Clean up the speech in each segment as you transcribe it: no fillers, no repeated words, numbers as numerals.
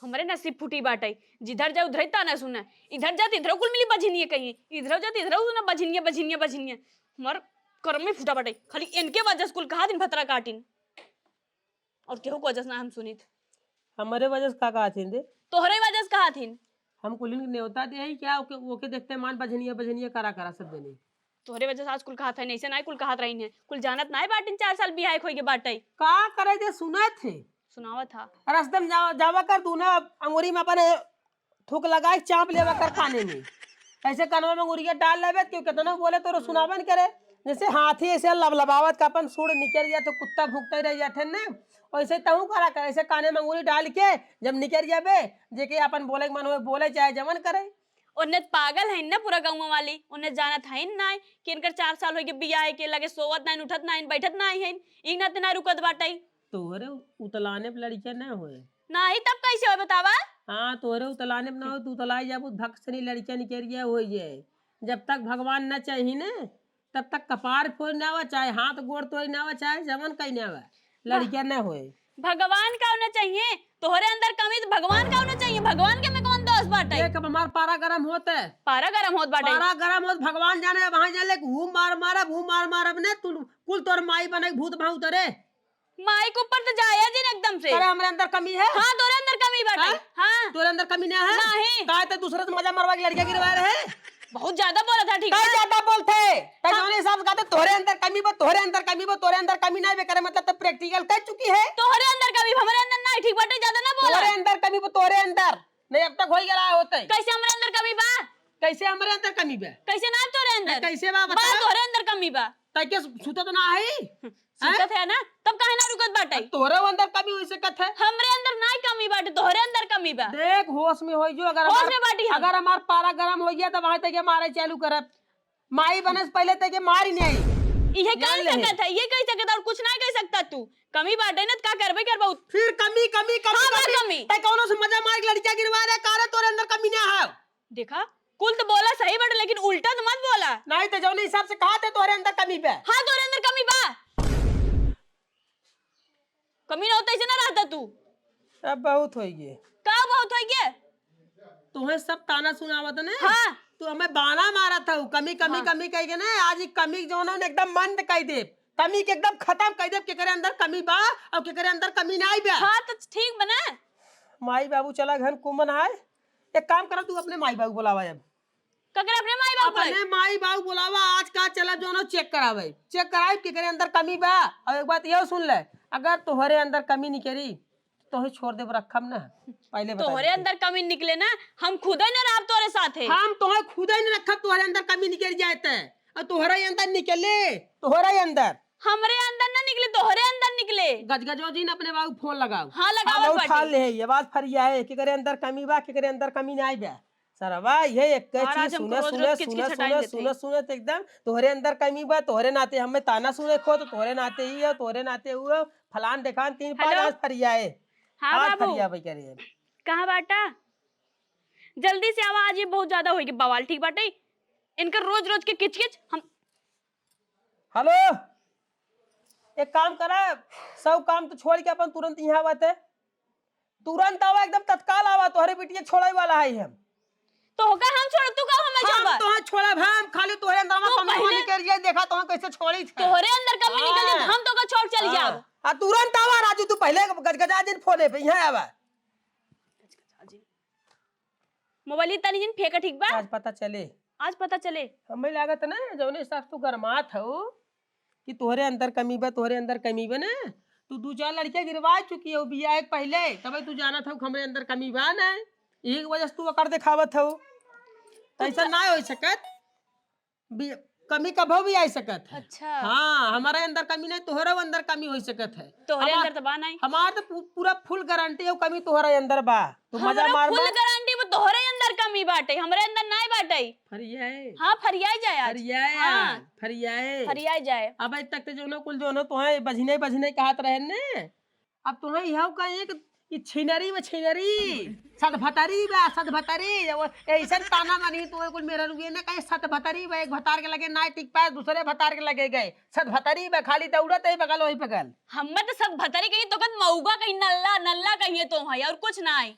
हमारे नसीब फूटी बाटे, जिधर जाओ उधर ही ताना सुना, इधर जाते इधर कुल मिली बझिनिए कहीं, इधर जाते इधर सुना बझिनिए बझिनिए बझिनिए। हमार कर्म में फूटा बाटे, खाली इनके वजह से कुल कहा दिन भतरा काटिन और केहू को वजह से ना हम सुनित। हमारे वजह से का थी दे तोहरे वजह से कहा थीन, हम कुल न्योता दे ही क्या ओके देखते मान बजनिया बजनिया करा करा सब देने तोहरे वजह से आज कुल कहा था नहीं से ना कुल कहा रही है, कुल जानत ना है बाटिन 4 साल बियाह खोई के बाटे का करे दे सुने थे सुनावा था। रास्ते में जावा कर तू ना अंगूरी में अपन थूक लगाए चाप लेवा कर काने में ऐसे कनवा में अंगूरिया डाल लेवे क्यों कितना बोले तो सुनावन करे जैसे हाथी ऐसे लबलबावत का अपन सूढ़ निकल गया तो कुत्ता भूखते रह जाते ना वैसे तहू करा कर ऐसे काने में अंगूरी डाल के जब निकल जाबे जेके अपन बोले मन हो बोले चाहे जमन करे। उन्हें पागल है ना पूरा गाँव वाली, उन्हें जानत है ना कि इनकर 4 साल हो गए बियाह के लगे सोवत ना उठत ना बैठत ना है इन ना ना रुकत बाटे। तोहरे उतलाने पे लड़कियां ना होए ना ही तब कैसे हो बतावा। हाँ तोहरे उतलाने में ना हो तू उतलाई जाबू भक्सनी लड़कियां निकल गया हो जाए जब तक भगवान न चाहिए ना तब तक कपार फोड़ ना हुआ चाहे हाथ गोड़ तोड़ ना हुआ चाहे जमन कहीं ना हुआ लड़कियां ना होए। भगवान का होना चाहिए, तोहरे अंदर कमी तो भगवान का होना चाहिए, भगवान के में कौन दोष बाटे। कब हमारा पारा गरम होता है पारा गरम होत बाटे, पारा गरम होत भगवान जाने वहां जाले घूम मार मारब ने तू कुल तोर माई बने भूत भाऊ तरे माई के ऊपर तो जाया जिन एकदम से। अरे हमारे अंदर कमी है। हाँ तोरे अंदर कमी बाटे। हाँ तोरे अंदर कमी ना है नहीं काहे तो दूसरे से मजा मरवा के लड़कियां गिरवा रहे बहुत ज्यादा बोला था। ठीक है है ज्यादा बोलते तजोने हिसाब से कहते तोरे अंदर कमी बा तोरे अंदर कमी बा तोरे अंदर कमी ना बे करे मतलब तो प्रैक्टिकल कर चुकी है। तोहरे अंदर कमी हमारे अंदर नहीं, ठीक बाटे ज्यादा ना बोला। तोरे अंदर कमी बा तोरे अंदर नहीं अब तक हो गया होता है। कैसे हमारे अंदर कमी बा, कैसे हमारे अंदर कमी बा कैसे ना तोरे अंदर कैसे बा बा बता तोहरे अंदर कमी बा ताकि सुता तो ना है सुतत है ना तब काहे ना रुकत बाटे। तोरे अंदर कमी हुई से कथ है हमरे अंदर नहीं कमी बाटे तोहरे अंदर कमी बा। देख होश में हो जो अगर होश में बाटी हम। अगर हमार पारा गरम हो गया तो वहां तक मारे चालू करब माई बनस पहले तक मार ही नहीं ये कह सकत है, ये कह सकत और कुछ नहीं कह सकता तू। कमी बाटे ना का करबे करबा फिर कमी कमी कमी हाँ, कमी तय कौनो से मजा मार के लड़कियां गिरवा रहा कारे तोरे अंदर कमी ना है। देखा कुल तो बोला सही बाटे लेकिन उल्टा तो मत बोला। नहीं तो जौने हिसाब से कहा थे तोरे अंदर कमी पे हाँ तोरे अंदर कमी बा, कमी ना होता ऐसे ना रहता तू। अब बहुत हो गए का बहुत हो गया तुम्हें सब ताना सुनावत ने। हाँ तू हमें बाना मारा था कमी कमी कमी कह के ना आज कमी जो ना एकदम मंद कह दे कमी के एकदम खत्म कह दे के करे अंदर कमी बा और के करे अंदर कमी ना आई बा। हाँ तो ठीक बना। माई बाबू चला घर कुमन आए एक काम करा तू अपने माई बाबू बुलावा अब ककर अपने माई बाप अपने माई बाबू बुलावा आज का चला जो ना चेक करावे चेक कराए के करे अंदर कमी बा और एक बात ये सुन ले अगर तुम्हारे अंदर कमी निकली तो ही छोड़ दे रखम ना पहले बता तोहरे अंदर कमी निकले ना हम खुद ही ना रह तोरे साथ है। हम तुम्हें खुद ही नहीं रखा तुम्हारे अंदर कमी निकल जाते और तुम्हारे अंदर निकले तुम्हारे अंदर हमरे अंदर ना निकले तोहरे अंदर निकले। गजगजो जी ने अपने बाबू फोन लगाओ। हाँ लगाओ बहुत फाल ले ये बात फरिया है कि करे अंदर कमी बा कि करे अंदर कमी नहीं बा सर वाह ये एक चीज सुने सुने सुने सुने सुने सुने तो एकदम तोहरे अंदर कमी बा तोहरे नाते हमें ताना सुने खो तो तोहरे नाते ही है तोहरे नाते हुआ फलान देखान 3-5 फरिया है। हाँ बाबू फरिया भाई करे कहाँ बाटा जल्दी से आवा, आज ये बहुत ज्यादा होगी बवाल। ठीक बाटे इनका रोज रोज के किचकिच हम। हेलो एक काम करा सब काम तो छोड़ के अपन तुरंत यहाँ आवत है तुरंत आवा एकदम तत्काल आवा तोहरे बेटिया छोड़े वाला है हम तो होगा हम छोड़ तू का हमें छोड़ हम तो छोड़ा हम खाली तोहरे अंदर में कमी निकल गया देखा तो कैसे छोड़ी थी तोहरे अंदर कमी निकल गई हम तो का छोड़ चल जाओ। आ तुरंत आवा राजू तू पहले गजगजा दिन फोने पे यहाँ आवा मोबाइल तनी दिन फेंका ठीक बा आज पता चले आज पता चले हमें लागत ना जौने हिसाब तू गरमात हो कि तोहरे अंदर कमी बा तोहरे अंदर कमी बा ना तू 2-4 लड़कियां गिरवा चुकी हो बियाह पहले तब तू जाना था हमरे अंदर कमी बा ना एक वजह से तू अकर दिखावत हो ऐसा ना हो सकत कमी कभो भी आ सकत है। अच्छा हाँ हमारे अंदर कमी नहीं तोहरे अंदर कमी हो सकत है। तोहरे अंदर तो बा नहीं हमार तो पूरा फुल गारंटी है कमी तोहरे अंदर बा तू मजा मार फुल गारंटी में तोहरे अंदर कमी बाटे हमरे अंदर नहीं बाटे। फरियाए हाँ फरियाई जाए आज फरियाए हाँ फरियाए फरियाई जाए। अब तक तो जो कुल जो तुम्हें बजने बजने कहत रहे ने अब तुम्हें यह कहे कि छिनरी में छिनरी सदभतरी बा सदभतरी ऐसा ताना मानी तुम्हें कुल मेरा रुए ने कहे सदभतरी बा एक भतार के लगे ना टिक पाए दूसरे भतार के लगे गए सदभतरी बा खाली दौड़त है बगल वही बगल हम तो सब भतरी कहीं तो कद मऊगा कहीं नल्ला नल्ला कहीं तो है और कुछ ना है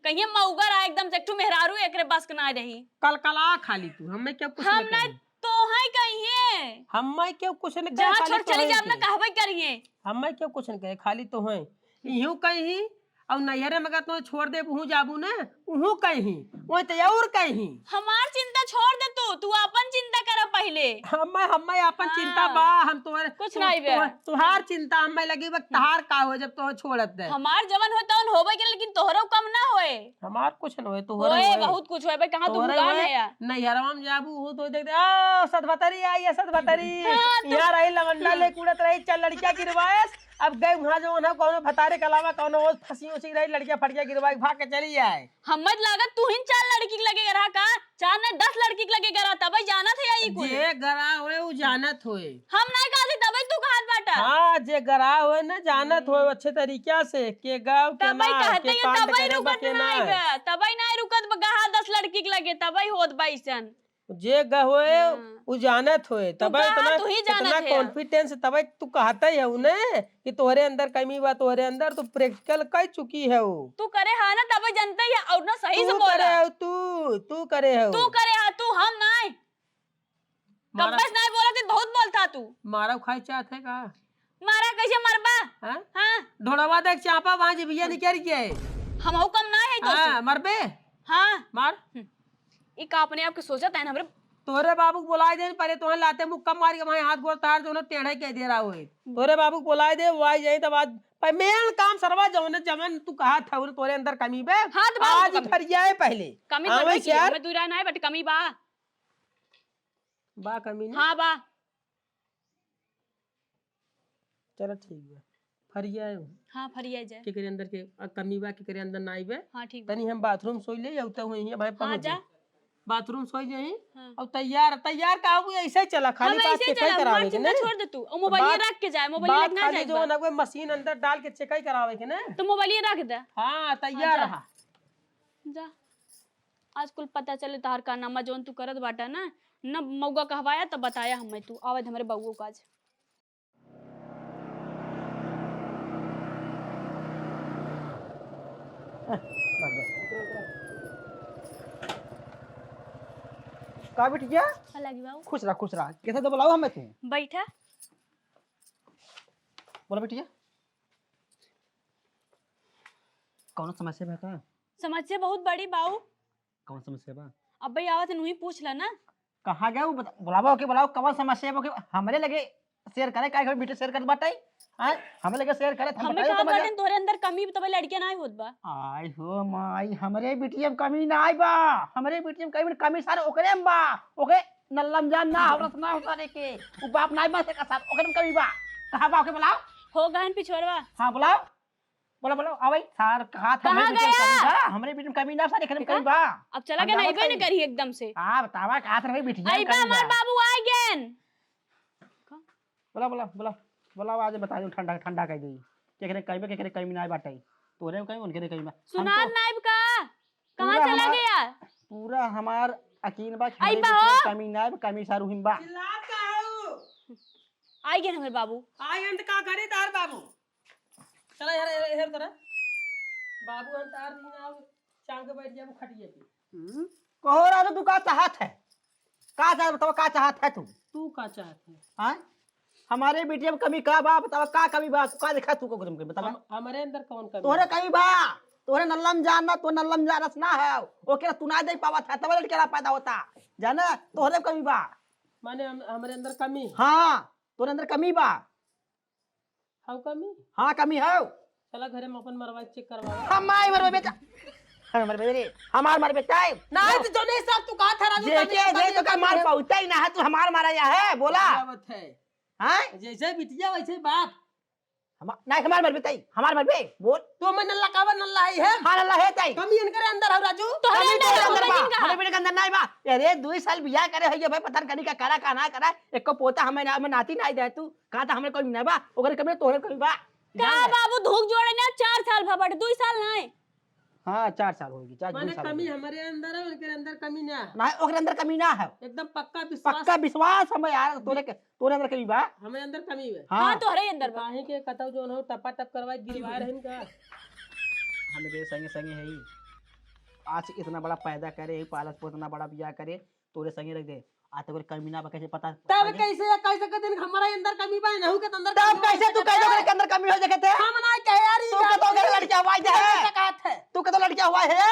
कहीं मऊगा रहा एकदम से, एक ठो मेहरारू एकरे बस के ना रही। कलकला खाली तू, हमें क्यों कुछ हम नहीं ना कही, तो है कहिए हमें क्यों कुछ नहीं जहाँ कहे, छोड़ खाली चली तो जा है अपना के। कहबे करिए। हमें क्यों कुछ नहीं कहे, खाली तो है यूं कहीं। और नैहरे में अगर तो छोड़ दे उहू जाबू ना, उहू कहीं वो तो और कहीं। हमार चिंता छोड़ दे तू अपन चिंता कर पहले। हमें अपन चिंता हाँ। बा, हम तुम्हारे कुछ नहीं बे। तुहार चिंता हमें लगी बा, तहार का हो जब तो छोड़त दे। हमार जवन होता उन होबे के, लेकिन तोहरो कम ना होए। हमार कुछ न होए, तो होए बहुत कुछ होए बे, कहाँ तू भुला है यार। नैहरवा में जाबू हो तो देख आ सतभतरी आई है, सतभतरी हाँ, तो- यहाँ रही लवंडा ले कूड़त रही, चल लड़कियां गिरवाएस। अब गए वहां जो ना कोनो भतारे के अलावा कोनो और फंसी उसी रही, लड़कियां फड़कियां गिरवाई भाग के चली आए। हमद लागत तू ही 4 लड़की के लगे रहा का, 4 ने 10 लड़की के लगे रहा, तब जाना थे यही कुल। जे गरा होए वो जानत होए। हम नहीं कहते तब तू कहत बाटा। हाँ जे गरा होए ना जानत होए अच्छे तरीके से के गाँव के तब ना कहते के हैं कांड तब करे रुकत बके ना। नहीं बे, तब नहीं रुकत गहा 10 लड़की के लगे, तब होत बैसन। जे ग होए हाँ। वो जानत होए, तू तब कहा, इतना तू ही जानत इतना है। कॉन्फिडेंस तब तू कहता ही है उन्हें कि तोहरे अंदर कमी बा, तोहरे अंदर तो प्रैक्टिकल कर चुकी है वो। तू करे हा ना तब जनता ही और ना सही से तू बोला। करे हो, तू करे हो। तू करे हा, तू हम नहीं। मारा कब्बस नहीं बोला तो बहुत बोलता तू। मारा खाई चाहत है का? मारा कैसे मरबा? हाँ? हाँ ढोड़वा देख चापा वहां जे भैया निकल गए। हम हुक्म ना है तो हाँ मरबे हाँ मार। ई का अपने आप के सोचत है ना हमरे। तोरे बाबू को बुलाए दे, पहले तुम्हें लाते मुक्का मार के वहां हाथ गोड़ तार दोनों टेढ़े कह दे रहा हुए। तोरे बाबू को बुलाए दे, वो आई जाए तब आज मेन काम सरवा जौन जमन तू कहा था उन्हें तोरे अंदर कमी बे। हाँ, तो बाबू आज को कमी। फर जाए पहले कमी हाँ, करबे वही की यार। हमें दूरा नहीं बट कमी बा। बा कमी नहीं। हाँ बा। चलो ठीक है, फर जाए हाँ फरिया जाए। के करे अंदर के कमी बा, के करे अंदर ना आइबे। हाँ ठीक बा। तनी हम बाथरूम सोई ले जाते हुए यहाँ भाई हाँ पहुंच जा। जाए। बाथरूम सोई जाई हाँ। और तैयार तैयार का हुआ ऐसे ही चला, खाली हम बात ऐसे चेक ही चला, करावे हमार के चिंता नहीं। छोड़ दे तू। और मोबाइल बात- रख के जाए, मोबाइल बात रखना खाली जाए जो ना कोई मशीन अंदर डाल के चेक ही करावे के ना। तो मोबाइल रख दे। हाँ तैयार जा। रहा। जा आज कुल पता चले तार का नामा जोन तू करत बाटा ना, न मौगा कहवाया तब बताया हमें तू आवत हमारे बउओ का आज। का बिटिया लगी बाबू खुश रहा कैसे तो बुलाओ हमें तू। बैठा। बोला बिटिया कौन समस्या है का? समस्या बहुत बड़ी बाऊ। कौन समस्या बा? अब भाई आवत नू ही पूछ ला ना। कहाँ गए वो बुलावा के बुलाओ, कौन समस्या है? हमरे लगे शेयर करे का बेटे शेयर कर बाटाई। हां हमें लगे शेयर करे हम हमें बताइयो कहा तो बाटन तोरे अंदर कमी तब लड़कियां ना होत बा। आई हो माई, हमरे बिटिया में कमी ना आई बा, हमरे बिटिया में कमी सारे ओकरे में बा। ओके नल्लम जान ना औरत ना हो सारे के उ बाप नाई बा से का साथ ओकरे में कमी बा। कहां बा? ओके बुलाओ। हो गहन पिछोरवा। हां बुलाओ बोलो आवई सार कहा था कहाँ हमरे बिटिया में गया? कमी बा, हमरे बिटिया में कमी ना सारे ओकरे में कमी बा। अब चला हम के नहीं जानत बे हई। न करी एकदम से। हां बतावा कहा था बिटिया में आई बा कमी हमार बा। बाबू आ गेन। बोला आज बता दो ठंडा ठंडा कह दी केकरे कहिबे केकरे कमी ना आई बाटाई। तोरे कहीं उनके कहीं बा। सुनार नाइब का कहाँ पूरा चला हमार- गया? पूरा हमार यकीन बा कि आई हमरे बा बिटिया में हो। कमी ना आई, कमी सारू हिम बा। आई गेन हमारे बाबू। आई अंत का करे तार बाबू। चला यार हेर तोरा बाबू अंत तार दिन आओ चांग के बैठ जाबू खटिए पे। कहो रहा तो तू का चाहत है? का चाहत बताओ, का चाहत है तू का चाहत है? हां हमारे बिटिया में कमी का बा बताओ, का कमी बा का देखा तू को बता। हमारे अंदर कौन कमी? तोरे कमी बा, तोरे नल्लम जान ना, तो नल्लम जानस ना है ओके तू ना दे पावा था तब लड़का पैदा होता जाना। तोरे कमी बा माने हमारे अंदर कमी। हां तोरे अंदर कमी बा। हाउ कमी? हां कमी है। चला घरे में अपन मरवा चेक करवा। हम आई मरवा बेटा, हम मरवा रे हमार मर बेटा ना तो जो नहीं सब तू कहा था राजू जे तो का मार पहुंचा ही ना है, तू हमार मारा या है बोला बात है। हां जैसे बिटिया वैसे बाप हम नहीं हमार मर बेटा हमार मर बे बोल। तो मन नल्ला का नल्ला है। हां नल्ला है ताई कमी इनके अंदर है राजू। तोहरे अंदर है, बा जिनका। हमारे बेटे के अंदर नहीं बा। अरे 2 साल बियाह करे है भाई पता नहीं का करा का ना करा एक को पोता हमें नाती नहीं दे तू कहा था हमें कोई नहीं बा ओकरे कमी तोहरे कमी बा। का बाबू धूक जोड़े ना 4 साल भबड़ 2 साल नहीं। हाँ 4 साल होगी 4 साल कमी हमारे अंदर है उनके अंदर कमी ना है। ना ओकरे अंदर कमी ना है, एकदम पक्का विश्वास हमें यार तोरे अंदर कमी बा। हमें अंदर कमी है। हां तोहरे अंदर बा। काहे के कतौ जोन हो टपा टप करवाई गिरवा रहन का हमें बे संगे संगे है ही आज से इतना बड़ा पैदा करे पालस पोतना बड़ा बियाह करे तोरे संगे रख दे आज तक कमी ना बा कैसे पता तब कैसे कहते हैं हमारा अंदर कमी बा नहु के अंदर तब कैसे तू कह दो के अंदर कमी हो जाते हम ना कहे यार तू के तो अगर लड़कियां हुआ है तू के तो लड़कियां हुआ है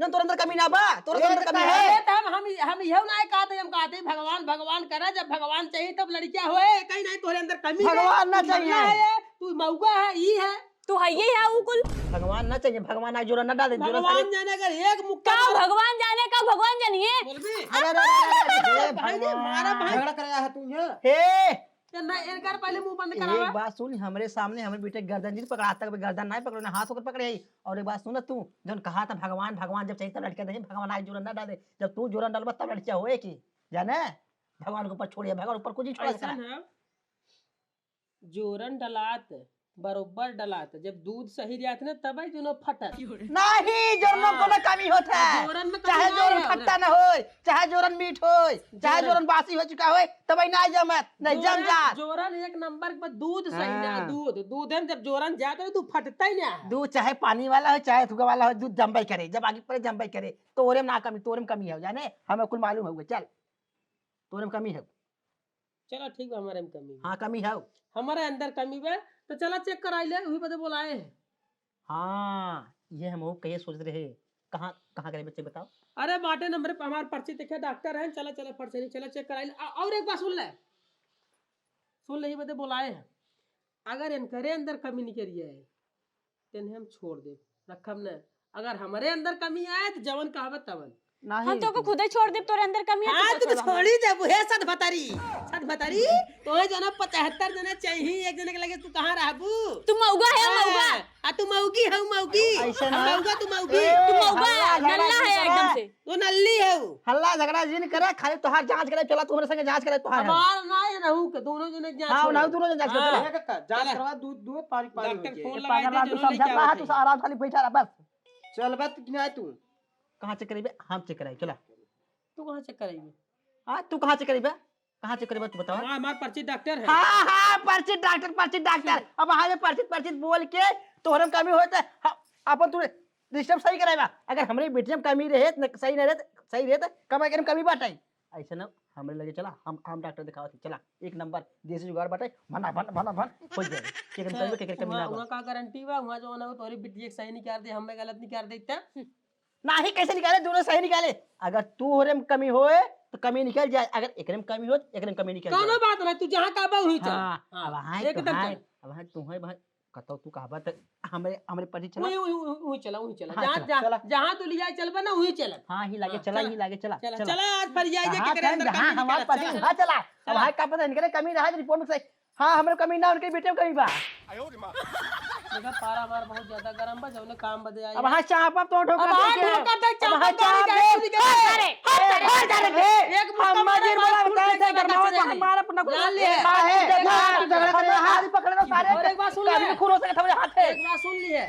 न तोरे अंदर कमी ना बा तोरे अंदर कमी है तब हम यह ना कहते हम कहते भगवान भगवान करे जब भगवान चाहिए तब लड़कियां होए कहीं नहीं तोरे अंदर कमी भगवान ना चाहिए तू मौका है ई है तू है ये है वो कुल भगवान ना चाहिए भगवान आ जोरा ना डाले जोरा भगवान जाने अगर एक मुक्का का भगवान जाने का भगवान जानिए बोल भी अरे भाई जी मारा भाई झगड़ा कराया है तू यहाँ हे ना इनकार पहले मुंह बंद एक करावा बात सुन हमरे सामने हमारे बेटे गर्दन जी पकड़ा तक गर्दन नहीं पकड़ो ना हाथ होकर पकड़े और एक बात सुन तू जब कहा था भगवान भगवान जब चाहिए तब लड़कियां नहीं भगवान आज जोरन ना डाले जब तू जोरन डालबा तब लड़कियां होए की जाने भगवान के ऊपर छोड़िए भगवान ऊपर कुछ नहीं छोड़ा ऐसा है जोरन डलात बरोबर डलात जब दूध सही जात ना तब ही दोनों फटत नहीं जोरन को ना कमी होता है जोरन में चाहे जोरन खट्टा ना होए चाहे जोरन मीठ होए चाहे जोरन बासी हो चुका होए तब ही ना जमत नहीं जम जात जोरन एक नंबर पर दूध सही ना दूध है जब जोरन जाता है तू फटता ही ना दूध चाहे पानी वाला हो चाहे थुका वाला हो दूध जम्बाई करे जब आगे पड़े जम्बाई करे तोरे में ना कमी तोरे में कमी है जाने हमें कुल मालूम होगा चल तोरे में कमी है चलो ठीक है हमारे में कमी है। हाँ कमी है हमारे अंदर कमी है तो चला चेक कराई ले वही बदे बोलाए हैं हाँ ये हम कहीं सोच रहे कहाँ कहाँ करे बच्चे बताओ अरे बाटे नंबर पे हमारे पर्ची देखे डॉक्टर हैं चला चला पर्ची नहीं चला चेक कराई ले और एक बात सुन ले ये बदे बोलाए हैं अगर इनकरे अंदर कमी नहीं करिए है तो इन्हें हम छोड़ दे रखम न अगर हमारे अंदर कमी आए तो जवन कहावत तवन हम तो को खुद ही छोड़ दे तोरे अंदर कमी है हाँ तो तो छोड़ी दे वो है सद भतारी तो है जना 75 जना चाहिए एक जने के लगे तू कहाँ रहबू तू मौगा है मौगा आ तू मौगी है मौगी ऐसे ना। मौगा तू मौगी तू मौगा है नल्ला है एकदम से तू नल्ली है हल्ला झगड़ा जिन करे खाली तोहार जांच करे चला तुम्हारे संगे जांच करे तोहार हमार ना है रहू के दोनों जने जांच हाँ ना दोनों जांच करे हाँ। चला। जांच करवा दूध दूध पानी पानी डॉक्टर फोन पागल लगा रहा, तू समझा रहा तू आराम खाली बैठा रहा बस चल बात किने आए तू कहाँ चेक करेबे हम चेक कराए चला तू कहाँ चेक कराएगी हाँ तू कहाँ चेक करेबे कहाँ चेक करेबे तू बताओ हाँ हमार पर्ची डॉक्टर है हाँ हाँ पर्ची डॉक्टर अब हाँ पर्ची बोल के तोहरे में कमी होता है अपन तू डिस्टर्ब सही कराएगा अगर हमारे बेटे में कमी रहे सही नहीं रहे तो कब कमी बाटाई ऐसा ना हमारे लगे चला हम डॉक्टर दिखावा थी चला एक नंबर देसी जुगाड़ बाटाई भना हो जाए केकरे कमी ना वहाँ का गारंटी बा वहाँ जो ना तोरी बिटिया सही नहीं कर दे हमें गलत नहीं कर देता नहीं कैसे निकाले दोनों सही निकाले अगर तू होरे में कमी होए तो कमी निकल जाए अगर एकरे में कमी हो एकरे में कमी निकल कौनो जाए बात ना तू जहाँ का बा वहीं चल हाँ अब हाँ एकदम चल अब हाँ तू है भाई कहता तू कहा तक हमारे पर्ची चला वहीं चला हाँ, जहाँ जहाँ तू लिया चलबा ना वहीं चल हाँ ही लागे हाँ, चला चला। ही लागे चला चला आज पर जाइए हाँ, कि करे अंदर हाँ, कमी हमारे निकाल पर्ची चला हाँ चला अब हाँ का पता इनके कमी रहा रिपोर्ट में सही हाँ हमारे कमी ना उनके बेटे में कमी बा देखा पारा मार बहुत ज्यादा गरम बा जौने काम बदे आई अब हाँ चापा तो ठोका अब हाँ देके। ठोका दे, अब चापा हाँ तो चाप निकाल, दे। निकाल। अरे, अरे, अरे, एक मुक्का हम मारा मजीर मार, बोला फुल बताए थे फेंक करना हो मार, तो हमारा अपना कुछ जान लिए। हाँ है एक बात देखा झगड़ा करे हाथ पकड़ लो सारे और एक बात सुन ले। कभी खून हो सके तुम्हारे हाथ है एक बात सुन ली है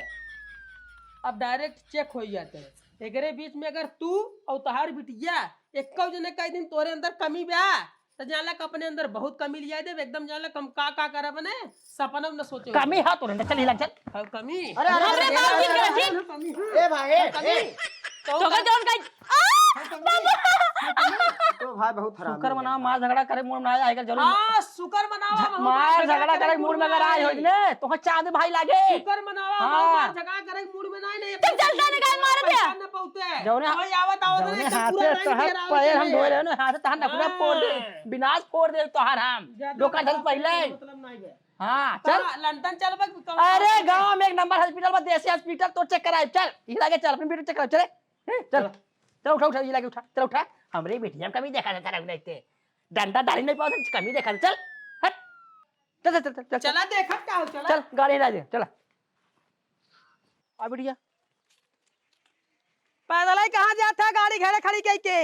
अब डायरेक्ट चेक हो जाते हैं एकरे बीच में अगर तू और तहार बिटिया एक जने कई दिन तोरे अंदर कमी बा तो जानला अपने अंदर बहुत कमी लिया दे एकदम जानला कम का करे बने सपना में न सोचे कमी हाथ तो चल हिला चल हाँ, कमी अरे, अरे, हमरे अरे, बाप अरे, की अरे, ग्रह कमी ए भाई तो का जौन का तो भाई बहुत खराब शुक्र मना मार झगड़ा करे मूड में आएगा जरूर हाँ शुक्र मनावा मार झगड़ा करे मूड में अगर आए हो ने तो चांद भाई लागे शुक्र मनावा हाँ। झगड़ा करे मूड में नहीं तुम चलता निकाल मार दिया न पहुंचे जौने कोई आवत आवत जौने नहीं, हाथ पूरा से लाइन तोहर घेराव पैर हम चाहिए। धोए रहे ना हाथ से तहन नखरा फोड़ दे हाँ। विनाश फोड़ दे तोहर हम ज्यादा डोका धर पहले मतलब नहीं है हाँ चल लंदन चल अरे गांव में एक नंबर हॉस्पिटल में देसी हॉस्पिटल तो चेक कराए चल ये लागे चल अपनी बेटी चेक कराए चले चल चल उठा ये लागे उठा चल उठा हमरे बेटिया कमी देखा था तेरा देखते डंडा डाली नहीं पाओ कमी देखा चल हट चल चल चल चल चला देखा क्या हो चला चल गाड़ी ला दे चल आ बेटिया पैदल ही कहाँ जाता गाड़ी घेरे खड़ी कई के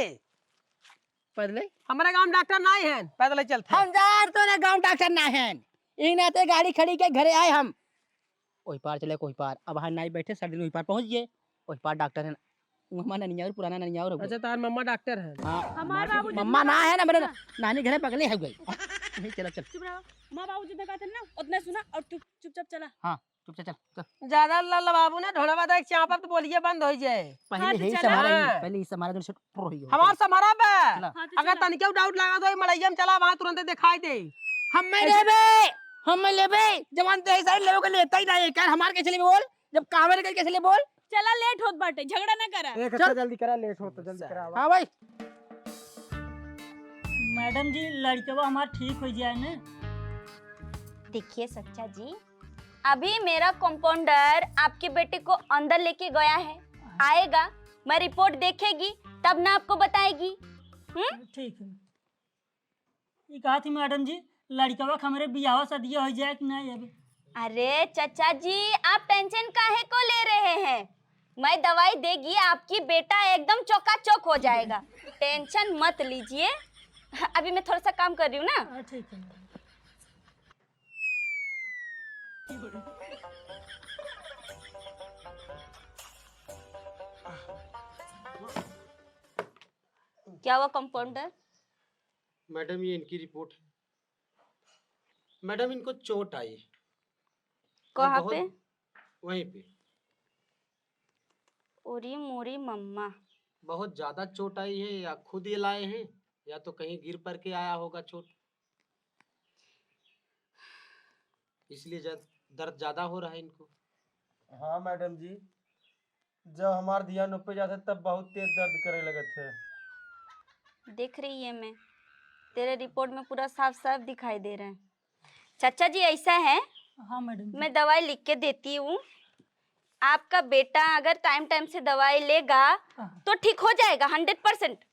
पहले हमारे गांव में डॉक्टर नहीं है पैदल ही चलते हम जार तो ना गांव डॉक्टर ना है इन नाते गाड़ी खड़ी के घरे आए हम ओही पार चले कोई पार अब हम नहीं बैठे सर्दी ओही पार पहुंच गए ओही पार डॉक्टर है हमारा ननिया और पुराना ननिया और अच्छा तार मम्मा डॉक्टर है हाँ हमार बाबूजी मम्मा ना है ना मेरे नानी घरे पगले हो गई नहीं चलो चल चुप रहो माँ बाबू जितना कहते हैं ना उतना सुना और तू चुपचाप चला हाँ चुप चल चल ज्यादा लबाबू ना ढोलवा दे चाप तो बोलिए बंद हो जाए। पहले हाँ, यही तो समारा चला। ही पहले ही समारा जो प्रो ही हमार समारा बे चला। हाँ, तो अगर चला। तनिके डाउट लगा तो मलैया में चला वहां तुरंत दिखाई दे। हम लेबे जवान ते साइड लेवे के लेता ही नहीं कर हमार कैसे ले बोल जब कावे के कैसे ले बोल। चला लेट होत बाटे झगड़ा ना करा। एक अच्छा जल्दी करा, लेट हो तो जल्दी करा। हां भाई मैडम जी लड़कवा हमार ठीक हो जाए ना। देखिए सच्चा जी, अभी मेरा कंपाउंडर आपके बेटे को अंदर लेके गया है, आएगा, मैं रिपोर्ट देखेगी तब ना आपको बताएगी। ठीक है। ये कहा थी मैडम जी लड़कवा के हमारे बियाह शादी हो जाए कि नहीं अभी। अरे चचा जी आप टेंशन काहे को ले रहे हैं, मैं दवाई देगी आपकी बेटा एकदम चौकाचौक हो जाएगा, टेंशन मत लीजिए। अभी मैं थोड़ा सा काम कर रही हूँ ना। ठीक है। क्या हुआ कंपाउंडर? मैडम ये इनकी रिपोर्ट है। मैडम इनको चोट आई। कहाँ बहुत- पे? वहीं पे ओरी मोरी मम्मा। बहुत ज्यादा चोट आई है, या खुद ये लाए हैं या तो कहीं गिर पर के आया होगा चोट, इसलिए दर्द ज्यादा हो रहा है इनको। हाँ मैडम जी, जब हमार ध्यान ऊपर जाते तब बहुत तेज दर्द करे लगे थे। देख रही है मैं, तेरे रिपोर्ट में पूरा साफ साफ दिखाई दे रहा है। चाचा जी ऐसा है, हाँ मैडम जी। मैं दवाई लिख के देती हूँ, आपका बेटा अगर टाइम टाइम से दवाई लेगा तो ठीक हो जाएगा 100%।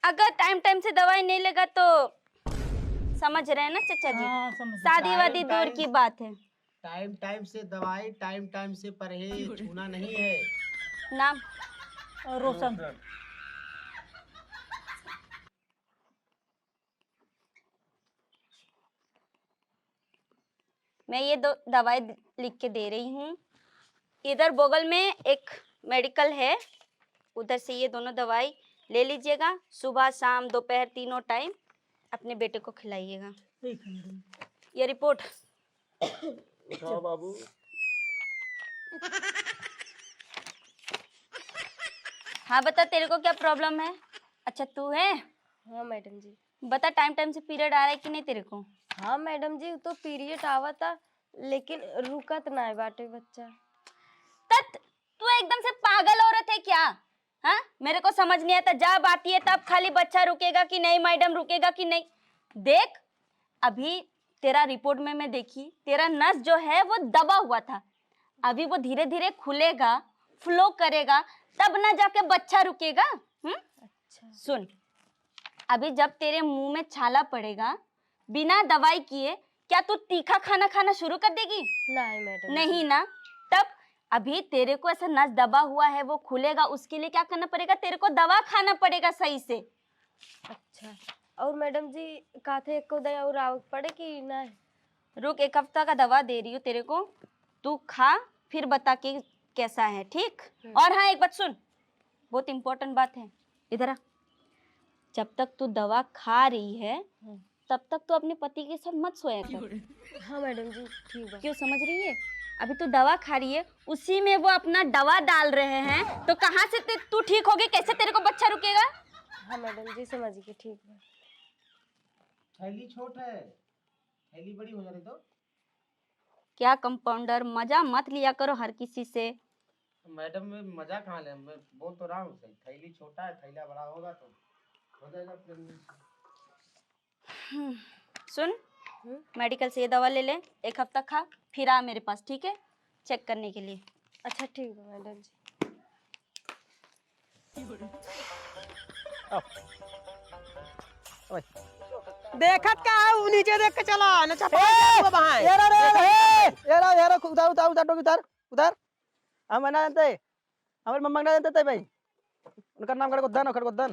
अगर टाइम टाइम से दवाई नहीं लेगा तो समझ रहे हैं ना चाचा जी, हाँ समझ गई। शादी वादी दूर टाइम- की बात है। टाइम टाइम से दवाई, टाइम टाइम से परहेज, छूना नहीं है। नाम? और रोशन। मैं ये दो दवाई लिख के दे रही हूँ। इधर बगल में एक मेडिकल है, उधर से ये दोनों दवाई ले लीजिएगा, सुबह शाम दोपहर तीनों टाइम अपने बेटे को खिलाइएगा। ठीक है मैडम। ये रिपोर्ट। उठाओ बाबू। हाँ बता तेरे को क्या प्रॉब्लम है? अच्छा तू है, हाँ मैडम जी। बता टाइम टाइम से पीरियड आ रहा है कि नहीं तेरे को? हाँ मैडम जी, तो पीरियड आवा था लेकिन रुकत ना है बाटे बच्चा। तत तू एकदम से पागल औरत है क्या? हाँ मेरे को समझ नहीं आता, जब आती है तब खाली बच्चा रुकेगा कि नहीं, मैडम रुकेगा कि नहीं। देख अभी तेरा रिपोर्ट में मैं देखी, तेरा नस जो है वो दबा हुआ था, अभी वो धीरे धीरे खुलेगा, फ्लो करेगा, तब ना जाके बच्चा रुकेगा। अच्छा। सुन, अभी जब तेरे मुंह में छाला पड़ेगा बिना दवाई किए, क्या तू तीखा खाना खाना शुरू कर देगी? नहीं मैडम। नहीं ना, तब अभी तेरे को ऐसा नस दबा हुआ है वो खुलेगा, उसके लिए क्या करना पड़ेगा, तेरे को दवा खाना पड़ेगा सही से। अच्छा। और मैडम जी कहते एक को दया और आवक पड़े कि नहीं? रुक, 1 हफ्ता का दवा दे रही हूँ तेरे को, तू खा फिर बता कि कैसा है, ठीक? और हाँ एक बात सुन, बहुत इंपॉर्टेंट बात है, इधर आ। जब तक तू दवा खा रही है तब तक तू अपने पति के साथ मत सोया कर। हाँ मैडम जी ठीक है। क्यों, समझ रही है? अभी तू दवा खा रही है, उसी में वो अपना दवा डाल रहे हैं, तो कहाँ से तू ठीक होगी, कैसे तेरे को बच्चा रुकेगा? हाँ मैडम जी समझ गई, ठीक है। थैली छोट है, थैली बड़ी हो जाती तो। क्या कंपाउंडर, मजा मत लिया करो हर किसी से। मैडम मैं मजा कहाँ ले, मैं बोल तो रहा हूँ सही, थैली छोटा है, थैला बड़ा होगा तो हो जाएगा pregnancy। सुन, मेडिकल से ये दवा ले ले, 1 हफ्ता खा, फिर आ मेरे पास, ठीक है, चेक करने के लिए। अच्छा ठीक है मैडम जी। देखत का है वो नीचे देख के चला न चपा वहां। यार उतार उतार उतार टोपी उतार उतार। हम ना जानते, हमारे मम्मा ना जानते भाई, उनका नाम खड़गोदन।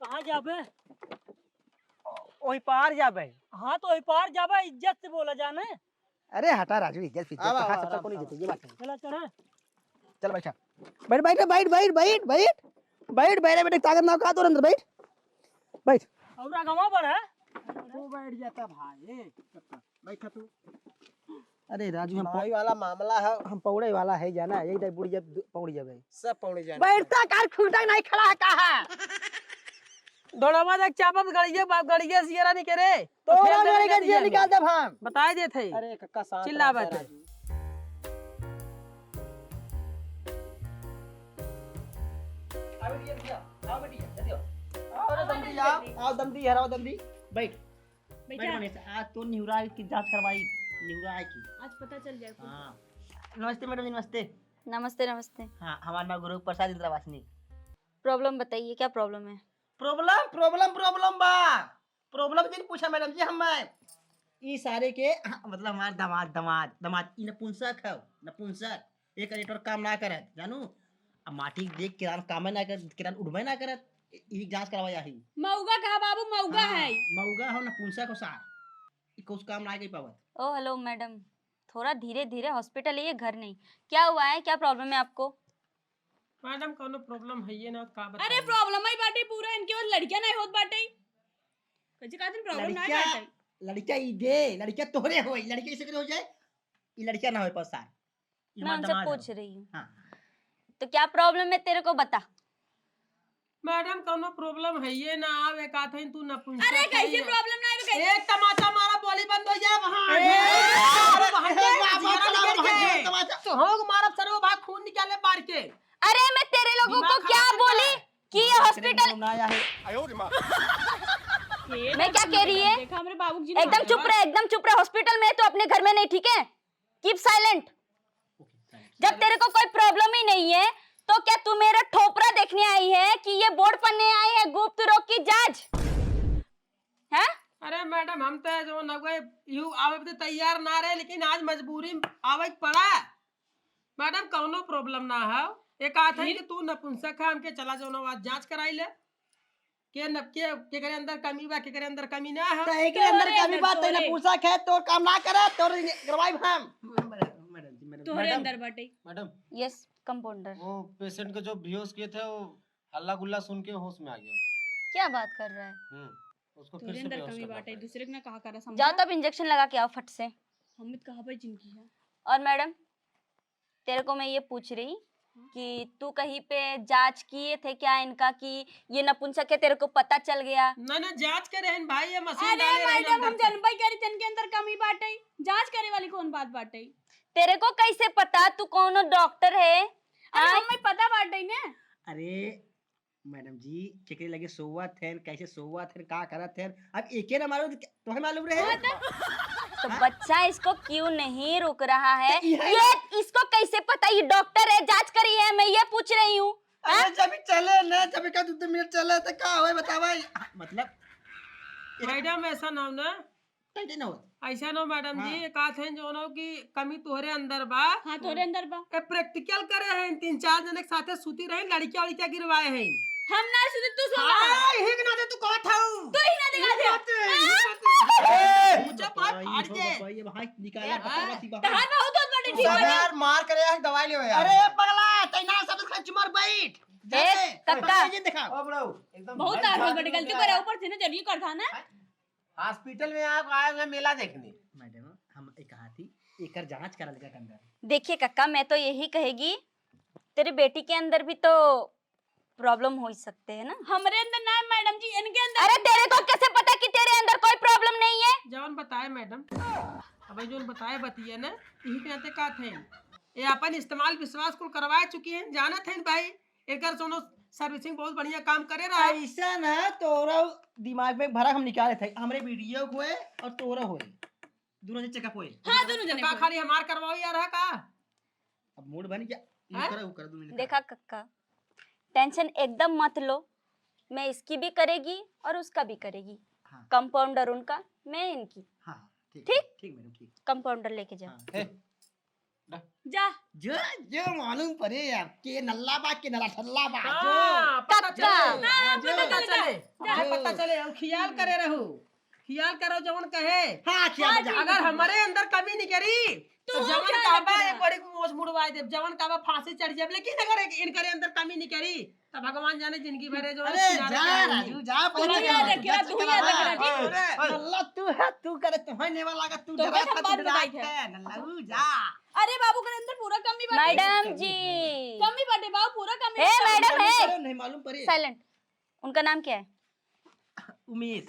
कहाँ जाबे? वही पार जाबे। हाँ तो पार जाबे, इज्जत से बोला जाने। अरे हटा राजू, इज्जत फिर कहाँ सबका कौन इज्जत है, ये बात है। चला चढ़े। चल बैठा, बैठ बैठ बैठ बैठ बैठ बैठ बैठ बैठ बैठ ताकत ना का तो अंदर बैठ बैठ। और गवा पर है। तू बैठ जाता भाई, बैठा तू। अरे राजू हम भाई वाला मामला है, हम पौड़े वाला है जाना यही दे बुढ़िया पौड़ी जावे सब पौड़े जाने। बैठता कार खूंटा नहीं खड़ा है कहा दौड़ावा देख चापत गड़िया सियरा नहीं करे तो फेर मेरे देने का के जे दिया निकाल दे हम बताए देते अरे कक्का शांत चिल्ला रह, बात है। राजू। आओ दमदी हराओ दमदी बैठ बैठ बेटा मनीष आज तो निहुरा की जांच करवाई निहुरा की आज पता चल जाए कुछ। हाँ नमस्ते मैडम जी नमस्ते नमस्ते नमस्ते। हाँ हमारा नाम गुरु प्रसाद इंद्रावासनी प्रॉब्लम बताइए, क्या प्रॉब्लम है? प्रॉब्लम प्रॉब्लम प्रॉब्लम बा प्रॉब्लम जिन पूछा मैडम जी हम ई सारे के मतलब हमार दामाद दामाद दामाद ई नपुंसक है नपुंसक एक नेटवर्क काम ना करत जानू अब माटी देख किरान काम ना करत किरान उड़बे ना करत ई जांच करवाया ही मऊगा कहा बाबू, मऊगा हाँ, है। मऊगा हो नपुंसक हो सार ई कुछ काम ना कर पावत ओ हेलो मैडम, थोड़ा धीरे धीरे, हॉस्पिटल है ये, घर नहीं। क्या हुआ है, क्या प्रॉब्लम है आपको? मैडम कोनो प्रॉब्लम है ये ना का अरे प्रॉब्लम ही बाटे पूरा, इनके पास लड़कियां नहीं होत बाटे। कजी का दिन प्रॉब्लम नहीं लड़किया बाटे। लड़किया ई दे लड़किया तोहरे होई लड़किया इसे हो जाए ई लड़किया ना होए पर सार ई मैं हमार उनसे दामाद पूछ हो। रही हूँ। हाँ तो क्या प्रॉब्लम है तेरे को, बता। मैडम कोनो प्रॉब्लम है ये ना आवे का थे तू नपुंसक अरे कैसी प्रॉब्लम नहीं है, कैसे? एक तमाचा मारा बोली बंद हो जाए वहां तो होग मारब सरो भाग खून निकाले मार के। अरे मैं तेरे लोगों को दिमाग क्या खराब बोली करता कि ये हॉस्पिटल, बनाया है मैं क्या कह रही है? देखा हमारे बाबू जी ने एकदम चुप रहे, एकदम चुप रहे। हॉस्पिटल में है तो अपने घर में नहीं, ठीक है? Keep silent. जब तेरे को कोई प्रॉब्लम ही नहीं है तो क्या तू मेरा ठोपरा देखने आई है कि ये बोर्ड पढ़ने आई है गुप्त रोग की जांच है? अरे मैडम हम तो जो नगवे यू आवे तो तैयार ना रहे लेकिन आज मजबूरी आवे के पड़ा। मैडम कोनो प्रॉब्लम ना है एक आत है कि तू नपुंसक है हमके चला जाओ ना आज जांच कराई ले के न के करे अंदर कमी बा के करे अंदर कमी ना है। तो एक अंदर का भी बात है ना तोरे। पूछा है तो काम ना करे तो करवाई हम मैडम जी मैडम तोहरे अंदर बाटे। Madam yes compounder. वो पेशेंट को जो बेहोश किए थे वो हल्ला गुल्ला सुन के होश में आ गया। क्या बात कर रहा है? उसको फिर तोहरे से अंदर बेहोश कमी करना बाटे, पड़ेगा। दूसरे के ना कहा करा समझ। जाओ तब इंजेक्शन लगा के आओ फट से। हम कहा भाई जिनकी है। और मैडम तेरे को मैं ये पूछ रही कि तू कहीं पे जांच किए थे क्या इनका कि ये नपुंसक है, तेरे को पता चल गया? ना ना जांच करे हैं भाई ये मशीन अरे डाले रहे मैडम हम अंदर से। जनबई करी तन के अंदर कमी बाटे, जांच करे वाली कौन बात बाटे? तेरे को कैसे पता? तू कौन डॉक्टर है? अरे हमें पता बाटे ना। अरे मैडम जी केकरे लगे सोवा थे कैसे सोवा थे का करत थे अब एके ना मालूम तुम्हें मालूम रहे तो बच्चा इसको क्यों नहीं रुक रहा है? ये इसको कैसे पता? ये डॉक्टर है, जांच करी है, मैं ये पूछ रही हूँ। अरे जब चले ना जब का 2 मिनट चले तो का होए बतावा मतलब मैडम ऐसा ना हो ना कैसे ना हो ऐसा ना मैडम जी एक आत है जो ना की कमी तोहरे अंदर बा। हाँ तोरे अंदर बा। ए प्रैक्टिकल करे हैं 3-4 जने के साथे सूती रहे लड़कियां लड़कियां गिरवाए हैं। हम ना सुने तू सुन। हां हिग ना दे तू कहत हूं तू ही ना दिखा दे। मुझे पार फाड़ के ये भाई निकाला बतावा सी तहां बहुत तो बड़ी ठीक सब है। यार मार करे यार दवाई ले यार। अरे पगला तैना सब खच मार बैठ ए, कक्का। ये दिखा ओ बड़ो एकदम बहुत भाई तार भाग बड़ी के गलती आया। करा ऊपर से ना जरिए कर था ना। हॉस्पिटल में आप आए हुए मेला देखने। मैडम हम एक कहा थी एकर जांच करा लगा के अंदर देखिए कक्का, मैं तो यही कहेगी तेरी बेटी के अंदर भी तो प्रॉब्लम हो ही सकते है ना। हमरे अंदर ना है मैडम जी, इनके अंदर। अरे तेरे को कैसे पता कि तेरे अंदर कोई प्रॉब्लम नहीं है? जवन बताए मैडम अब जो बताए बतिए ना यही कहते का थे ये अपन इस्तेमाल विश्वास को करवा चुकी हैं जाना थे भाई एकर सोनो सर्विसिंग बहुत बढ़िया काम करे रहा है। ऐसा ना तोरा दिमाग में भरा हम निकाले थे हमरे वीडियो हुए और तोरा हुए दोनों से चेकअप हुए हाँ दोनों जने का को। खाली हमार करवाओ यार है का अब मूड बन गया हाँ? ये करा वो करा 2 मिनट देखा कक्का, टेंशन एकदम मत लो, मैं इसकी भी करेगी और उसका भी करेगी। हाँ। कंपाउंडर उनका, मैं इनकी। हाँ ठीक ठीक? ठीक मैडम ठीक कंपाउंडर लेके जाओ। हाँ, जा। जो जो मालूम पड़े यार के नल्ला बा के नला ठल्ला बा जो हाँ, पता कक्का। चले हाँ, जो पता पता चले, चले मुझे पता चले अब ख्याल करे रहो ख्याल करो जवन कहे हाँ क्या बजा अगर हमारे अंदर कमी नहीं करी तो तू जवन ख्याल काबा रखना। एक बड़ी मोच मुड़वा दवाई दे जवन का फांसी चढ़ जाए, लेकिन अगर इनके अंदर कमी नहीं करी तो भगवान जाने जिंदगी भरे जो अरे जा राजू जा तू याद रखिया, तू याद रखना, ठीक? नल्ला तू है, तू करे तुम्हें नेवा लगा, तू तो डरा क्या था, बात तू डरा बताई है? है नल्ला जा। अरे बाबू के अंदर पूरा कमी बाटे। मैडम जी कमी बाटे बाबू, पूरा कमी ए बाटे। मैडम है अरे नहीं मालूम पड़े। साइलेंट। उनका नाम क्या है? उमेश।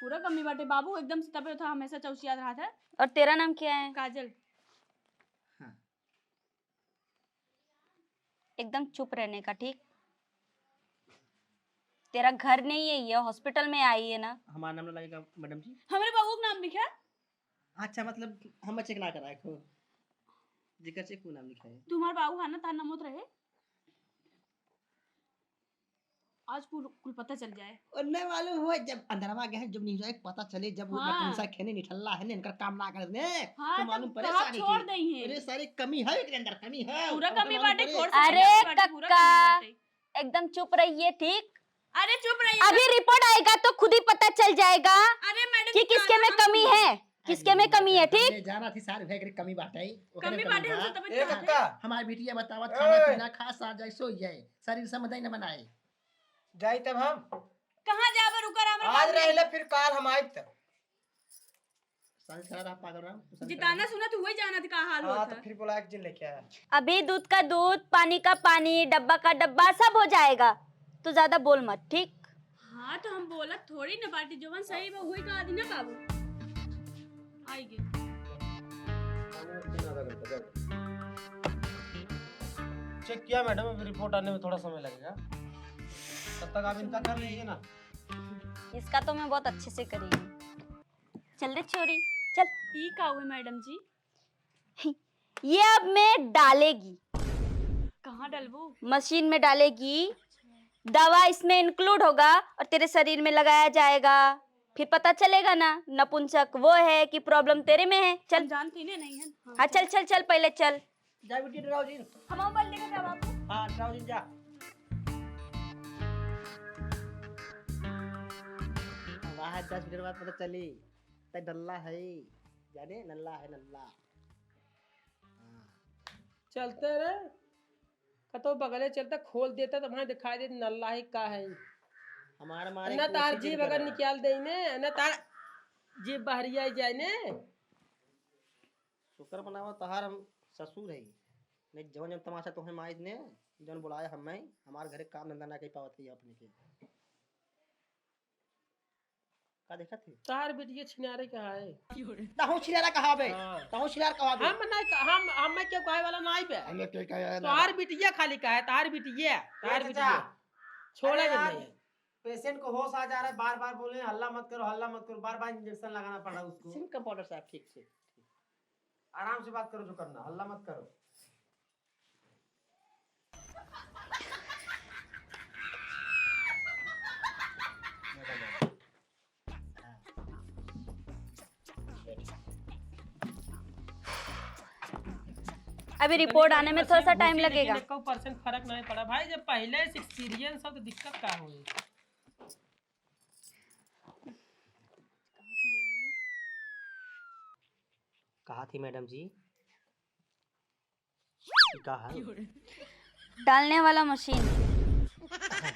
पूरा कमी बाटे बाबू, एकदम से तबे था, हमेशा चौसियात रहा था। और तेरा नाम क्या है? काजल। एकदम चुप रहने का, ठीक? तेरा घर नहीं है, ये हॉस्पिटल में आई है ना। हमारा नाम लगेगा मैडम जी। हमारे बाबू का नाम लिखा है। अच्छा मतलब हम चेक ना कराए को जिकर से को नाम लिखा है। तुम्हारे बाबू है ना, तार नमोत रहे। आज कुल पता चल जाए। और नहीं मालूम हुआ जब अंदरवा गए जब नहीं जाए पता चले जब वो हाँ। नपुंसा खेने निठल्ला है ने इनका काम ना करे ने हाँ, तो तब मालूम पड़े कहाँ सारी छोड़ की। दई है। अरे सारी कमी है इसके अंदर कमी है पूरा अब तो कमी मालूम बाटे, पड़े। छोड़ से अरे कमी बाटे, पूरा कक्का। कमी बाटे। एकदम चुप रहिए, ठीक? अरे चुप रहिए। अभी रिपोर्ट आएगा तो खुद ही पता चल जाएगा अरे मैडम कि किसके में कमी है, किसके में कमी है, ठीक? हमने जाना थी सारी भाई कमी बाटे ही कमी बाटे, हमसे ए तबीयत खराब है। कक्का हमारी बिटिया बतावत ए! खाना पीना खा सा जाए सो जाए शरीर समझ न बनाए। जाई तब हम कहाँ जाबे, रुका हमरा आज बाबू। रहले फिर काल हम आइब तब। सारी खड़ा रहा पागल रहा जिताना सुना तू वही जाना था, कहाँ हाल हुआ हाँ था। तो फिर बोला एक जिन लेके आया। अभी दूध का दूध, पानी का पानी, डब्बा का डब्बा सब हो जाएगा। तू ज्यादा बोल मत, ठीक? हाँ तो हम बोला थोड़ी ना बाटी, जवन सही बा वही कहा दी ना बाबू। आएगी। चेक किया मैडम, अभी रिपोर्ट आने में थोड़ा समय लगेगा, तब तक आप इनका कर लीजिए ना। इसका तो मैं बहुत अच्छे से करी। चल रे छोरी, चल। ई का हुए मैडम जी? ये अब मैं डालेगी, कहाँ डलबू? मशीन में डालेगी, दवा इसमें इंक्लूड होगा और तेरे शरीर में लगाया जाएगा। फिर पता चलेगा ना नपुंसक वो है कि प्रॉब्लम तेरे में है। चल। हम जानती नहीं है। हाँ चल चल चल, पहले चल। जा बेटी डराओ जी। हम मोबाइल लेकर जा बाबू। हां डराओ जी जा। वाह 10 मिनट बाद पता चली ते नल्ला है जाने नल्ला है नल्ला। चलते रे कतो बगले चलते खोल देता तो वहां दिखाई दे नल्ला ही का है। हमारे मारे न तार जीभ अगर निकाल दे ने न तार जीभ बहरिया जाए ने। शुक्र मनावा तहार हम ससुर है नहीं जवन जब तमाशा तो हम आइज ने जन बुलाए हमें हमारे घरे काम धंधा ना कई पावत है अपने के का देखा थी तार बिटिया छिनारे कहा है। ताहू छिलारा कहा बे हाँ। ताहू छिलार कहा बे हम मैं क्यों कहे वाला नहीं पे। हमें के कहा तार बिटिया खाली का है, तार बिटिया छोड़े नहीं। पेशेंट को होश आ जा रहा है, बार बार बोले हल्ला मत करो, हल्ला मत करो, बार बार इंजेक्शन लगाना पड़ रहा है उसको। सिंह कंपाउंडर साहब ठीक से आराम से बात करो, जो करना, हल्ला मत करो। अभी रिपोर्ट आने में थोड़ा सा टाइम लगेगा। 1% फर्क नहीं पड़ा भाई, जब पहले से एक्सपीरियंस हो तो दिक्कत का हुई। कहा थी मैडम जी कहा डालने वाला मशीन,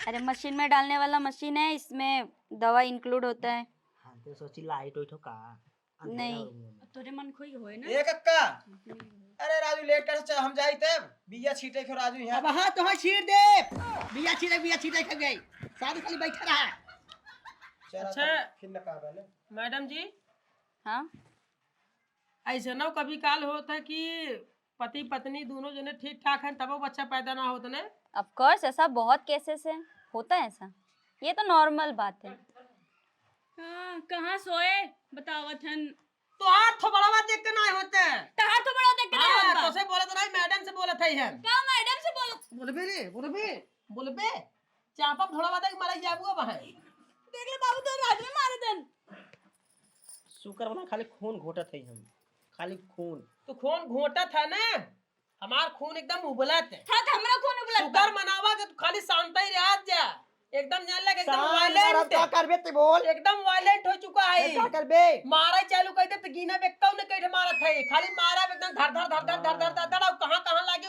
अरे मशीन में डालने वाला मशीन है, इसमें दवा इंक्लूड होता है। हाँ तो सोची लाइट उठो का नहीं। तोरे मन खोई होए ना। ए कक्का, अरे राजू लेट कर हम जाई तब बिया छीटे के राजू यहाँ। अब हाँ तो हाँ छीट दे बिया छीटे खा गई सारी खाली बैठा रहा। चला अच्छा। तब फिर न कहा पहले। मैडम जी हाँ ऐसा ना कभी काल होता है कि पति पत्नी दोनों जने ठीक ठाक हैं तब वो बच्चा पैदा ना होता ने। ऑफ कोर्स ऐसा बहुत केसेस है, होता है ऐसा, ये तो नॉर्मल बात है। हाँ, कहाँ सोए बतावत हन। तो हाथ तो बड़ा बात देख के नहीं होते। कहाँ तो बड़ा देख के नहीं हाँ, होता। तो से बोला तो नहीं मैडम से बोला था हम। क्या मैडम से बोलो? बोलबे रे बोलबे चापा थोड़ा बात है मारा जाबुआ वहां। देख ले बाबू तो रात में मारे दन। शुक्र बना खाली खून घोटा थे हम खाली खून तो खून घोटा था ना, हमार खून एकदम उबलत है। हाँ तो हमरा खून उबलत बा। शुगर मनावा के तू खाली शांत ही रह जा, एकदम जान लगे एकदम का वायलेंट करबे ते बोल एकदम वायलेंट हो चुका है। का करबे मारा चालू कर दे तो गिना बेकता ने कह मारा था, खाली मारा एकदम धर धर धर धर धर धर धर धर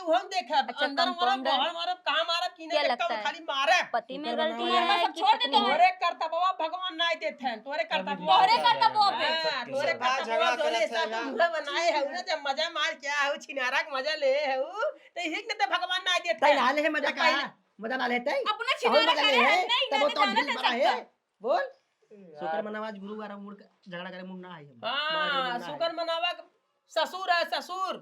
वो हम देखा अच्छा, अंदर मारा compounder? बाहर मारा कहां मारा क्या किने लगता तक है? खाली मारे पति में गलती बनाओ है यार, सब कि छोड़ दे पत्नी तो में? तोरे करता बाबा भगवान नहीं देते हैं तोरे करता तोहरे करता बुआ पे। तोरे बात करता झगड़ा बुआ जोले करत है सब यार। मुंह बनाए है ना जब मजा मार क्या है छिनारा के मजा ले है तो इसी ने तो भगवान नहीं देते तई हैं। नाले है मजा तो का पहले- मजा ना लेते अपना बहुत छिनारा मजा करे ले है है नहीं तब ना वो तो तो जाना ढील था बड़ा है सबका। बोल शुक्र मनावाज गुरुवार मुड़ झगड़ा करे मुड़ ना आई हम हाँ शुक्र मनावा के ससुर है ससुर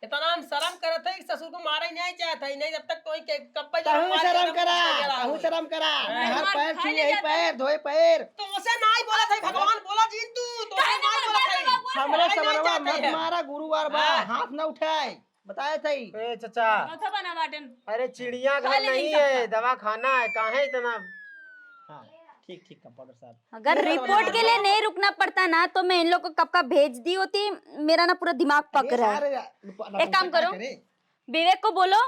इतना शर्म करत है कि ससुर को मारे नहीं चाहता है नहीं जब तक कोई के कब कहूं शर्म करा कहूं शर्म करा हर मार पैर खा छुए ले यही जाता पैर धोए पैर तो उसे नहीं बोला था भगवान बोला जीन तू तो उसे नहीं बोला था हमरे नहीं समरवा चाहते मत हैं। मारा गुरुवार बा हाँ। हाथ न उठाए बताए थई ए चाचा चौथा बना बाटन अरे चिड़िया खा घर ले नहीं नहीं है दवा खाना है काहे इतना हां ठीक ठीक कंपाउंडर साहब अगर रिपोर्ट के लिए नहीं रुकना पड़ता ना तो मैं इन लोग को कब का भेज दी होती। मेरा ना पूरा दिमाग पक रहा है। एक काम करो, विवेक को बोलो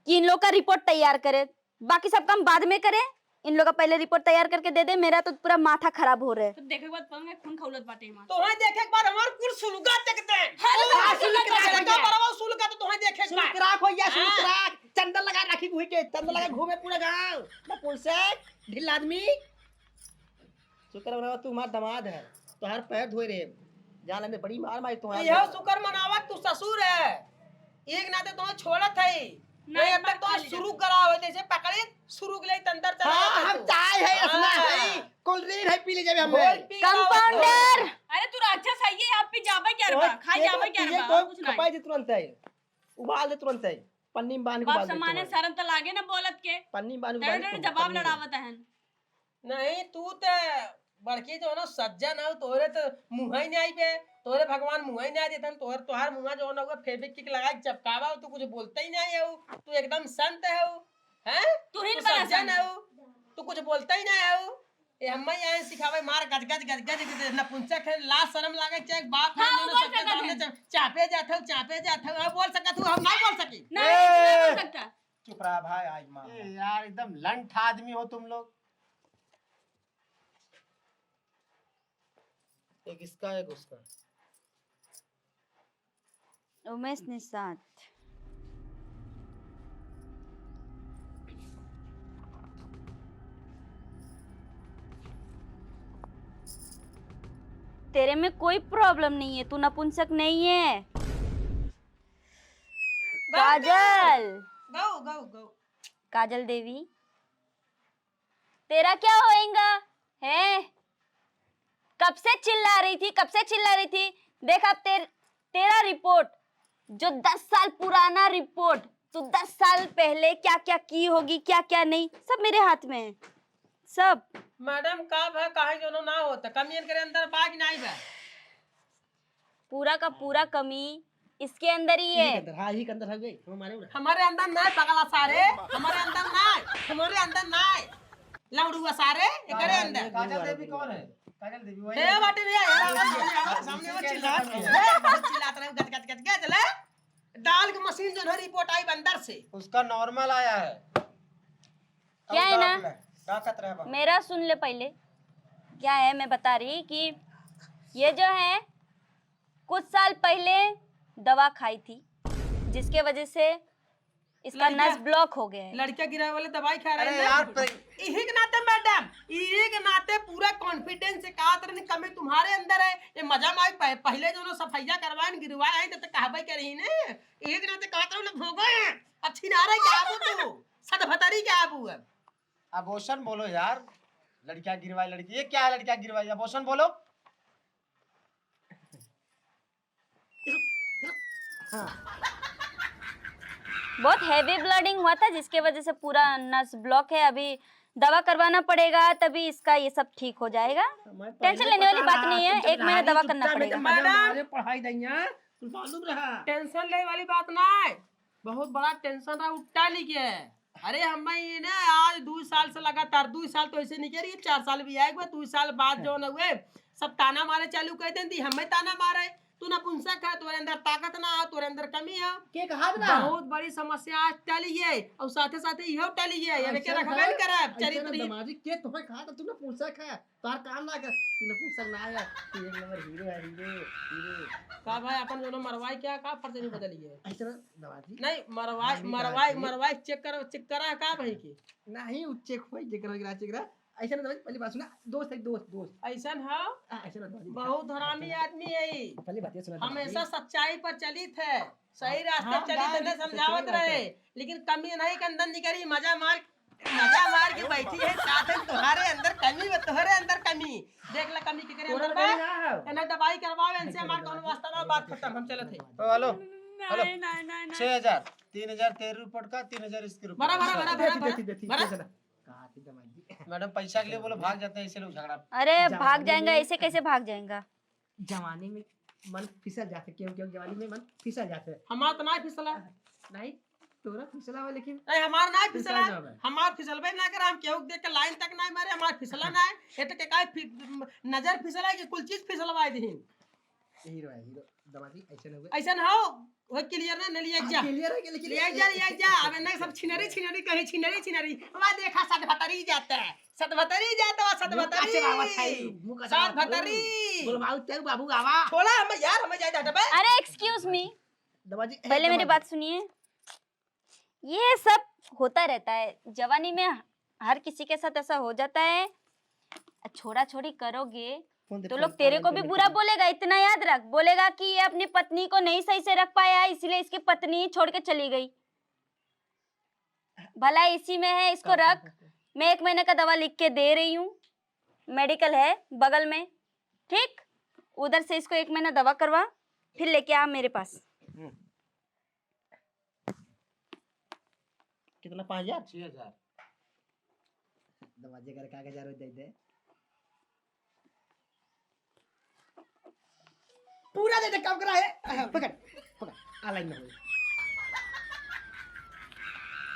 कि इन लोग का रिपोर्ट तैयार करे, बाकी सब काम बाद में करे। इन लोग का पहले रिपोर्ट तैयार करके दे दे, मेरा तो पूरा माथा खराब हो रहा है। तो देखे के बाद पता खून खौलत बाटे हमार। तो वहां देखे के बाद हमार कुल सुलगा देखते हैं हाँ, सुलगा बरवा सुलगा तो वहां देखे के बाद सुलकराक हो या सुलकराक चंदन लगा राखी घुई के चंदन लगा घूमे पूरा गांव ना पुल से ढिल आदमी शुक्र मनावा तू हमार दामाद है तो हर पैर धोए रे जान ले बड़ी मार मारी तुम्हारे यह शुक्र मनावा तू ससुर है एक नाते तो छोड़त है नहीं अब तक तो शुरू करा हो जैसे पकड़े शुरू के लिए अंदर चला हां हम चाय है रसना है कोल्ड ड्रिंक है पी ले जाबे हम कंपाउंडर अरे तू राक्षस है ये आप पे जाबे क्या रबा खा जाबे क्या रबा कुछ नहीं। खपाई दे तुरंत है उबाल दे तुरंत है पन्नी में बांध के बाप उबाल दे समाने तुरंत। शर्म तो लागे ना बोलत के पन्नी में बांध के डर उबाल डर दे जवाब पन्नी में। लड़ावत है। नहीं तू ते बड़की जो ना सज्जन है तोरे तो मुंह ही नहीं आई बे तोरे भगवान मुंह ही नहीं देतन तोहार मुंह जो ना हुआ फेविक्विक लगा के चपकावा तू कुछ बोलता ही नहीं है तू एकदम संत है हैं तू ही तू बड़ा सज्जन सन। है तू कुछ बोलता ही नहीं है ये हम ही आए सिखावे मार गज गज गज गज नपुंसक है ला शर्म लागे चाहे बाप है हाँ, जो वो ना बोल सबके सकत सामने है। चापे जाते हो बोल सकत हूं हम नहीं बोल सकी नहीं नहीं बोल सकता। चुप रहा भाई आज माँ ए यार एकदम लंठ आदमी हो तुम लोग एक इसका एक उसका उमेश निषाद तेरे में कोई प्रॉब्लम नहीं है, तू नपुंसक नहीं है। काजल गो गो गो काजल देवी तेरा क्या होएगा है? कब से चिल्ला रही थी, कब से चिल्ला रही थी? देख अब तेरा रिपोर्ट जो 10 साल पुराना रिपोर्ट, तू 10 साल पहले क्या क्या की होगी, क्या क्या नहीं, सब मेरे हाथ में है सब। मैडम कब है काहे जो ना होता कमियन करे अंदर बाग नहीं बा पूरा का पूरा कमी इसके अंदर ही है। हां ही के अंदर है गई हमारे उड़ा हमारे अंदर नहीं पगला सारे हमारे अंदर नहीं लौड़ुआ सारे एकरे अंदर काजल देवी कौन है काजल देवी वही ए बाटे रे यार सामने वो चिल्लात रहे गज गज गज गज ले डाल की मशीन जो है रिपोर्ट आई अंदर से उसका नॉर्मल आया है क्या है ना, डाकत रहे बा मेरा सुन ले पहले। क्या है मैं बता रही कि ये जो है कुछ साल पहले दवा खाई थी जिसके वजह से इसका लड़का- नस ब्लॉक हो गया है। लड़के गिराए वाले दवाई खा रहे अरे हैं यार यही के नाते मैडम यही के नाते पूरा कॉन्फिडेंस से कहा तरह कमी तुम्हारे अंदर है ये मजा माई पहले जो सफाइया करवाए गिरवाए हैं तो कहबे करी ने यही के नाते कहा तरह भोगे अब छिनारे क्या आबू तू सदभतरी क्या आबू है अबोशन बोलो यार लड़कियां गिरवाई लड़की ये क्या है लड़कियां गिरवाई अबोशन बोलो बहुत हैवी ब्लडिंग हुआ था जिसके वजह से पूरा नस ब्लॉक है। अभी दवा करवाना पड़ेगा तभी इसका ये सब ठीक हो जाएगा। टेंशन लेने वाली बात नहीं है, 1 महीना दवा करना पड़ेगा। मैडम पढ़ाई दैया कुल मालूम रहा टेंशन ले वाली बात नहीं बहुत बड़ा टेंशन रहा उठा लिखे अरे हम ये ना आज 2 साल से लगातार 2 साल तो ऐसे नहीं कह रही 4 साल भी आएगा 2 साल बाद जो न हुए सब ताना मारे चालू कर देती हमें ताना मारे तू नपुंसक है, तुम्हारे अंदर ताकत ना है, तुम्हारे अंदर कमी है। के कहा ना बहुत बड़ी समस्या आज टली है और साथे साथे इहो टली है, यानी के रखबे न करब चरित्र। दमाजी के तुम्हें कहा था तूने पूछक है, तार काम ना कर, तूने पूछक ना है, तू एक नंबर हीरो है, हीरो। का भाई अपन दोनों मरवाई क्या का फर्ज नहीं बदली है? ऐसा ना दमाजी नहीं मरवाई चेक करा का भाई की नहीं उच्चे खोई जिक्र ऐसा ना दमाजी, पहली बात सुना, दोस्त है दोस्त ऐसन है। ऐसा ना दमाजी, बहुत हरामी आदमी है ई। पहली बात ये सुना दमाजी। हमेशा सच्चाई पर चलित है, सही रास्ते हाँ, पर चलित है, गाय समझावत सच्चाई रहे, लेकिन कमी नहीं कंदन नहीं करी, मजा मार के बैठी है साथ में। तुम्हारे अंदर कमी है, तुम्हारे अंदर कमी देख ले, कमी के करे अंदर बा ना दवाई करवावे, इनसे हमार कौन वास्ता ना, बात खत्म, हम चलत है। तो हेलो नहीं नहीं नहीं 6000 3000 तेरी रिपोर्ट का 3000 इसकी रिपोर्ट बड़ा का। बड़ा कहा थी दमाजी, मैडम पैसा के लिए बोलो भाग जाते हैं, इसलिए झगड़ा। अरे जवानी भाग जाएगा, में- ऐसे कैसे भाग जाएगा? जवानी में मन फिसल जाते, क्यों क्यों जवानी में मन फिसल जाते। हमार तो नहीं फिसला, नहीं तोरा फिसला हो, लेकिन नहीं हमार नहीं फिसला, फिसल जावे। हमार फिसलबे ना करे, हम केहू देख के लाइन तक नहीं मारे, हमार फिसला ना है एत के काय नजर फिसला कि कुल चीज फिसलवाई दीन। हीरो है हीरो दमाजी, ऐसे ना हुए। ऐसन हो वो क्लियर ना लिया जा, क्लियर है कि लेकिन लिया जा अबे नहीं सब छिनरी कहीं छिनरी वहां देखा सदभतरी जाता है, सदभतरी जाता है, सदभतरी बोलो बाबू तेरे बाबू आवा छोड़ा हम यार, हमें जाए जाता है। अरे एक्सक्यूज मी, दमाजी पहले मेरी बात सुनिए। ये सब होता रहता है जवानी में, हर किसी के साथ ऐसा हो जाता है। छोड़ा छोड़ी करोगे तो लोग तेरे को भी बुरा बोलेगा, इतना याद रख। बोलेगा कि ये अपनी पत्नी को नहीं सही से रख पाया, इसलिए इसकी पत्नी छोड़ के चली गई। भला इसी में है, इसको रख। मैं 1 महीने का दवा लिख के दे रही हूँ, मेडिकल है बगल में, ठीक? उधर से इसको 1 महीना दवा करवा, फिर लेके आ मेरे पास। कितना 5000 6000 दमाजी कर कागज आरो दे दे, पूरा दे दे, काम करा है। पकड़ पकड़ ऑनलाइन में हो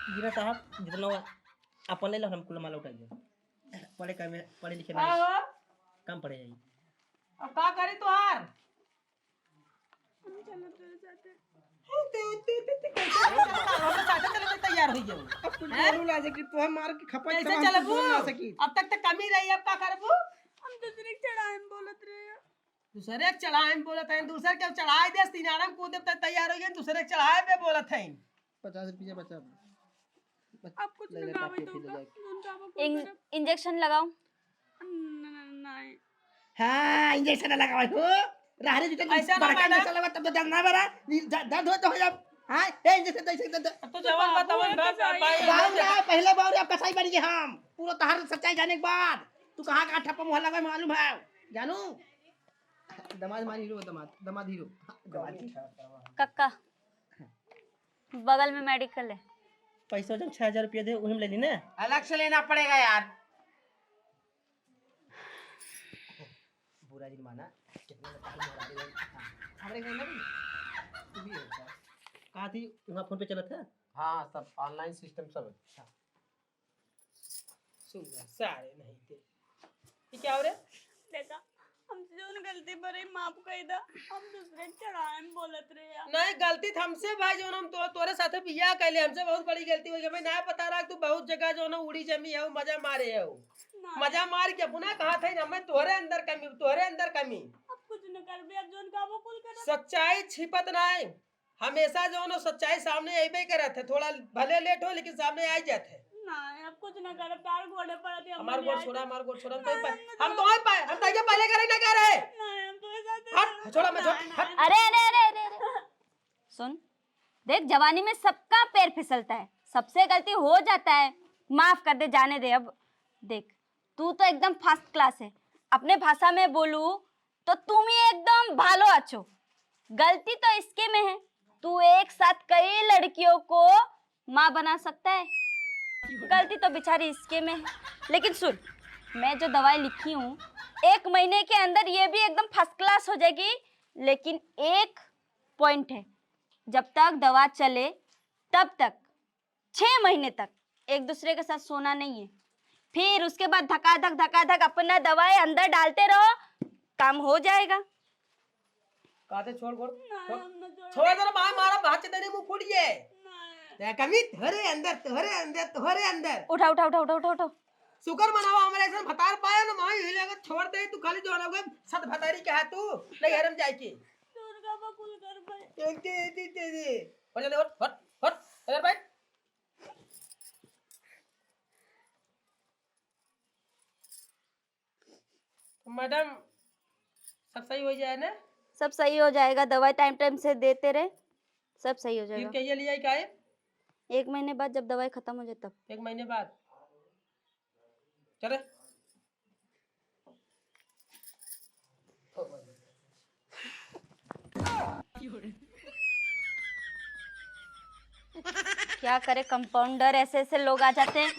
जीरा साहब, जितना अपन ले लो, हम कुल माल उठा दे। पढ़े लिखे नहीं, आहो कम पड़े जाएगी। अब का करी तोहार तैयार हो जाओ, अब कुछ बोलू ला सकी तो हम मार के खपा कैसे चलबू? अब तक तो कमी रही, अब का करबू? हम दूसरे के चढ़ाए में बोलत रहे। दूसरे के चढ़ाए में बोलत हैं, दूसरे के चढ़ाए दे सिनारम कूदे तक तैयार हो गए, दूसरे के चढ़ाए पे बोलत हैं। 50 रुपया बचा। आप कुछ ले ले, लगावे काफी तो ले का जाके। उनका आप कुछ इंजेक्शन लगाओ। नहीं हाँ इंजेक्शन लगाओ हो, रहने दे ऐसा ना बड़का मैडम। इंजेक्शन लगा तब तो दर्द ना बरा, दर्द हो तो जब हां ए इंजेक्शन दे अब तो जवान बतावन बाबू ना पहले बाबू आप कसाई बन गए, हम पूरा तहार सच्चाई जाने के बाद तू कहां कहां ठप्पा मोहल्ला में मालूम है जानू। दमाद मारी हीरो, दमाद हीरो कक्का बगल में मेडिकल है। पैसा जब 6000 रुपया दे उही में ले ली ना। अलग से लेना पड़ेगा यार। बुरा जी माना कितना हमरे घर में तू भी होता कहा थी वहां फोन पे चला था। हाँ सब ऑनलाइन सिस्टम सब है। सुन सारे नहीं थे ये क्या हो रे? देखा हमसे जो गलती पर ही माफ कर दा, हम दूसरे के चढ़ाए में बोलत रहे यार। नहीं गलती तो हमसे भाई, जो हम तोरे साथे बियाह कैले, हमसे बहुत बड़ी गलती हो गई। मैं ना पता रहा तू बहुत जगह जो ना उड़ी जमी है, मजा मारे है, मजा मार के अपना कहा था ना, मैं तोरे अंदर कमी, तोरे अंदर कमी। अब कुछ न कर बे, अब जोन का वो कुल कर। सच्चाई छिपत नहीं, हमेशा जो ना सच्चाई सामने आईबे करत है, थोड़ा भले लेट हो लेकिन सामने आ जाते है। नहीं अब कुछ न कर, तार घोड़े पर थे हम। हमार गोड़ छोड़ा, हमार गोड़ छोड़ा, हम तो पाए, हम तो पहले करे ना कह रहे। नहीं हम तो साथ हट छोड़ा मत, हट। अरे अरे अरे अरे अरे सुन, देख जवानी में सबका पैर फिसलता है, सबसे गलती हो जाता है, माफ कर दे, जाने दे। अब देख तू तो एकदम फर्स्ट क्लास है, अपने भाषा में बोलू तो तुम ही एकदम भालो अच्छो। गलती तो इसके में है, तू एक साथ कई लड़कियों को माँ बना सकता है, गलती तो बेचारी इसके में है। लेकिन सुन, मैं जो दवाई लिखी हूँ 1 महीने के अंदर ये भी एकदम फर्स्ट क्लास हो जाएगी। लेकिन एक पॉइंट है, जब तक दवा चले तब तक 6 महीने तक एक दूसरे के साथ सोना नहीं है। फिर उसके बाद धकाधक अपना दवाई अंदर डालते रहो, काम हो जाएगा। कहते छोड़ छोड़ छोड़ जरा बाहर मारा भाग चले मुंह फूट गए कभी तुम्हारे अंदर उठा उठा उठा उठा उठा उठा शुक्र मनावा हमारे ऐसा भतार पाया ना माई हिले अगर छोड़ दे तू खाली जो लोगे सत भतारी कहा तू नहीं हरम जाए की दुर्गा बकुल कर भाई और चले हट इधर बैठ मैडम सब सही हो जाए ना सब सही हो जाएगा, दवाई टाइम टाइम से देते रहे, सब सही हो फिर जाएगा। कहिए लिया क्या है 1 महीने बाद जब दवाई खत्म हो जाए तब। 1 महीने बाद चले क्या करे कंपाउंडर, ऐसे ऐसे लोग आ जाते हैं